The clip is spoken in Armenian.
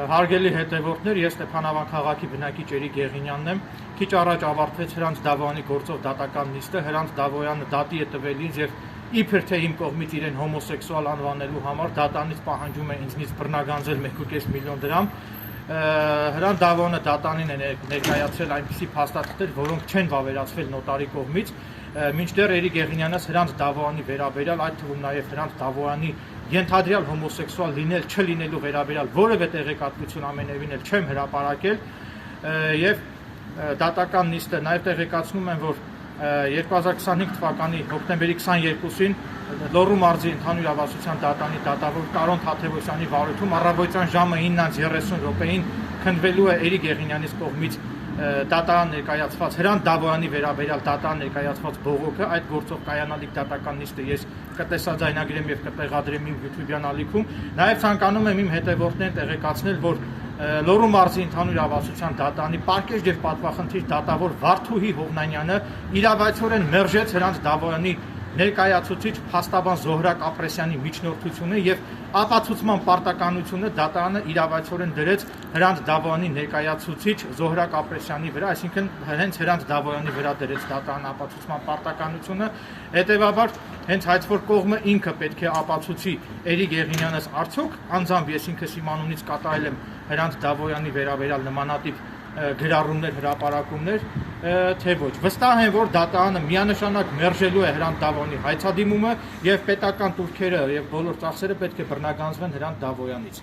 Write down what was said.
Հարգելի հետևորդներ, ես Ստեփանավան քաղաքի բնակիչ Էրիկ Եղինյանն եմ։ Քիչ առաջ ավարտվեց Հրանտ Դավոյանի գործով դատական նիստը։ Հրանտ Դավոյանը դատի է տվել ինձ եւ իբր թե իմ կողմից իրեն հոմոսեքսուալ անվանելու համար դատանից պահանջում է ինձնից բռնագանձել 1.5 միլիոն դրամ։ Հրանտ Դավոյանը դատանին է ներկայացրել այնպիսի փաստաթղթեր, որոնք չեն վավերացվել նոտարի կողմից։ Մինչդեռ Էրիկ Եղինյանը Հրանտ Դավոյանի վերաբերյալ, այդ թվում նաև Հրանտ Դավոյանի ենթադրյալ հոմոսեքսուալ լինել չլինելու վերաբերյալ որևէ տեղեկատվություն ամենևին էլ չեմ հրապարակել եւ դատական նիստը նաև տեղեկացնում եմ, որ 2025 թվականի հոկտեմբերի 22-ին Լոռու մարզի ընդհանուր իրավասության դատանի դատավոր Կարոն Թաթևոսյանի վարույթում առավոտյան ժամը 9:30 քննվելու է Էրիկ Եղինյանից կողմից դատարան ներկայացված Հրանտ Դավոյանի վերաբերյալ դատարան ներկայացված բողոքը, այդ գործով կայանալիք դատական նիստը ես կտեսաձայնագրեմ եւ կտեղադրեմ իմ YouTube-յան ալիքում։ Նաեւ ցանկանում եմ իմ հետևորդներին տեղեկացնել, որ Լոռու մարզի ընդհանուր իրավասության դատարանի պարկեշտ եւ պատվախնդիր դատավոր Վարդուհի Հովնանյանը իրավացիորեն մերժեց Հրանտ Դավոյանի ներկայացուցիչ փաստաբան Զոհրաբ Ապրեսյանի միջնորդությունը եւ ապացուցման պարտականությունը դատարանը իրավացիորեն դրեց Հրանտ Դավոյանի ներկայացուցիչ Զոհրաբ Ապրեսյանի վրա, այսինքն հենց Հրանտ Դավոյանի վրա դրեց դատարանը ապացուցման պարտականությունը, հետեւաբար հենց այդ որ կողմը ինքը պետք է ապացուցի Էրիկ Եղինյանս արդյոք անձամբ ես ինքս իմ անունից կատարել եմ Հրանտ Դավոյանի վերաբերյալ նմանատիպ գրառումներ, հրապարակումներ, թե ոչ։ Վստահ եմ, որ դատարանը միանշանակ մերժելու է Հրանտ Դավոյանի հայցադիմումը եւ պետական տուրքերը եւ բոլոր ծախսերը պետք է բռնագանձվեն Հրանտ Դավոյանից։